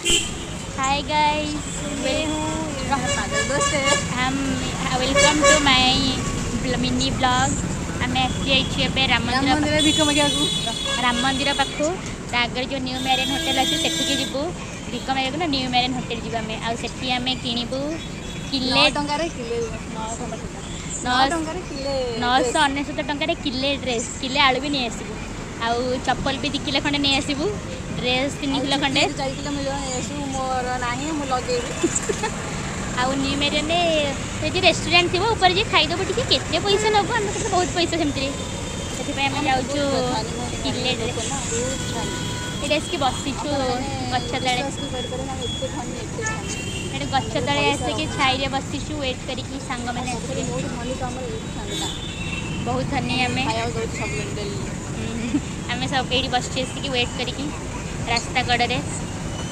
Hi guys, मैं हूँ पागल दोस्त है। हम welcome to my mini blog. आम आसी राम राम मंदिर मंदिर भिक मागिବାକୁ राम मंदिर पाखु आगे जो न्यू मैरिन होटेल अच्छे सेठिकी जीवु भिक मागू ना न्यू मैरिन होटेल जी आम आठी आम किणबू किले 9 ଟଙ୍କାରେ କିଲେ 9 नौ ଟଙ୍କାରେ କିଲେ ଡ୍ରେସ୍ 999 टकर किले ड्रेस किले आलू भी नहीं आसबू आउ चप्पल भी 2 किलो खंडे नहीं आसबू ड्रेस 3 ଆଉ किलो ଚୁଟି खंडे 4 କିଲୋ ମିଳିବ ଏସବୁ ମୋର ନାହିଁ ମୁଁ ଲଗେଇବି। आउ न्यू मैरिन से रेस्टोरेंट थी ऊपर जे खाईदेबू टी के पैसा नब आम तो बहुत पैसा सेमती से आम जाऊँ किले ड्रेस ये आसिक बसीचु गछ तले गछ तले आसिक छाई बसीचु वेट करी सांग मैंने बहुत धनी आम आम सब ये बस वेट करी रास्ता कड़े